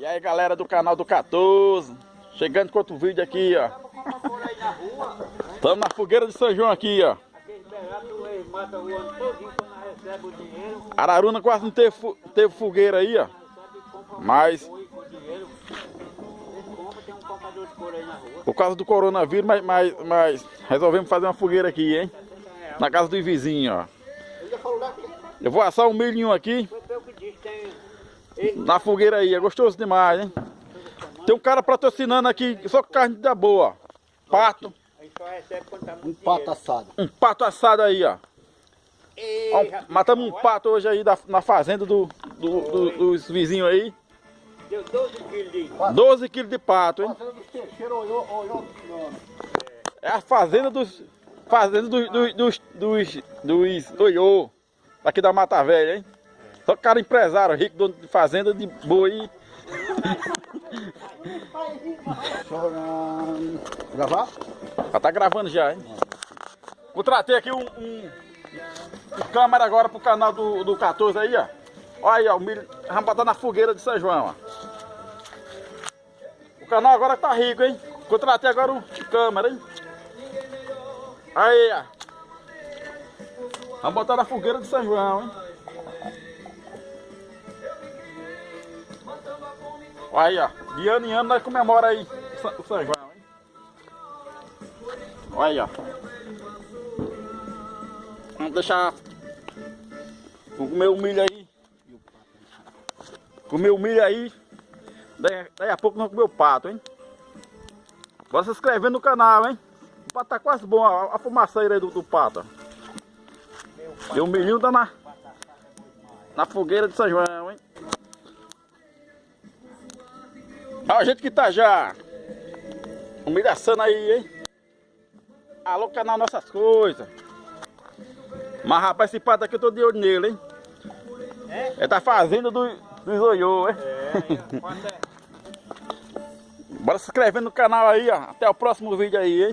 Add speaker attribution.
Speaker 1: aí galera do canal do 14, chegando com outro vídeo aqui, ó. Estamos na fogueira de São João aqui, ó. Araruna quase não teve fogueira aí, ó. Mas por causa do coronavírus, mas resolvemos fazer uma fogueira aqui, hein? Na casa do vizinho, ó. Eu vou assar um milhinho aqui na fogueira aí, é gostoso demais, hein? Tem um cara patrocinando aqui, só com carne da boa, ó. Pato.
Speaker 2: Um pato assado.
Speaker 1: Um pato assado aí, ó. Matamos um pato hoje aí na fazenda dos vizinhos aí.
Speaker 3: Deu 12 quilos de
Speaker 1: 12 quilos de pato, hein? É a fazenda dos oiô, aqui da Mata Velha, hein? Só cara empresário, rico, dono de fazenda de boi.
Speaker 2: Gravar?
Speaker 1: Já tá gravando já, hein? Contratei aqui um câmera agora pro canal do 14 aí, ó. Olha aí, ó, o milho, vamos botar na fogueira de São João, ó. O canal agora tá rico, hein? Contratei agora um câmera, hein? Aí, ó. Vamos botar na fogueira de São João, hein? Olha aí, ó. De ano em ano nós comemora aí o São João, hein? Olha aí, ó. Vamos deixar. Vou comer o milho aí. Comer o milho aí. Daí a pouco nós vamos comer o pato, hein? Bora se inscrever no canal, hein? O pato tá quase bom, ó, a fumaceira aí do pato. E o milhinho tá na fogueira de São João, hein? Olha a gente que tá já o milho assando aí, hein? Alô, canal Nossas Coisas. Mas rapaz, esse pato aqui eu tô de olho nele, hein? É da fazenda dos oiô, hein? Bora se inscrever no canal aí, ó. Até o próximo vídeo aí, hein?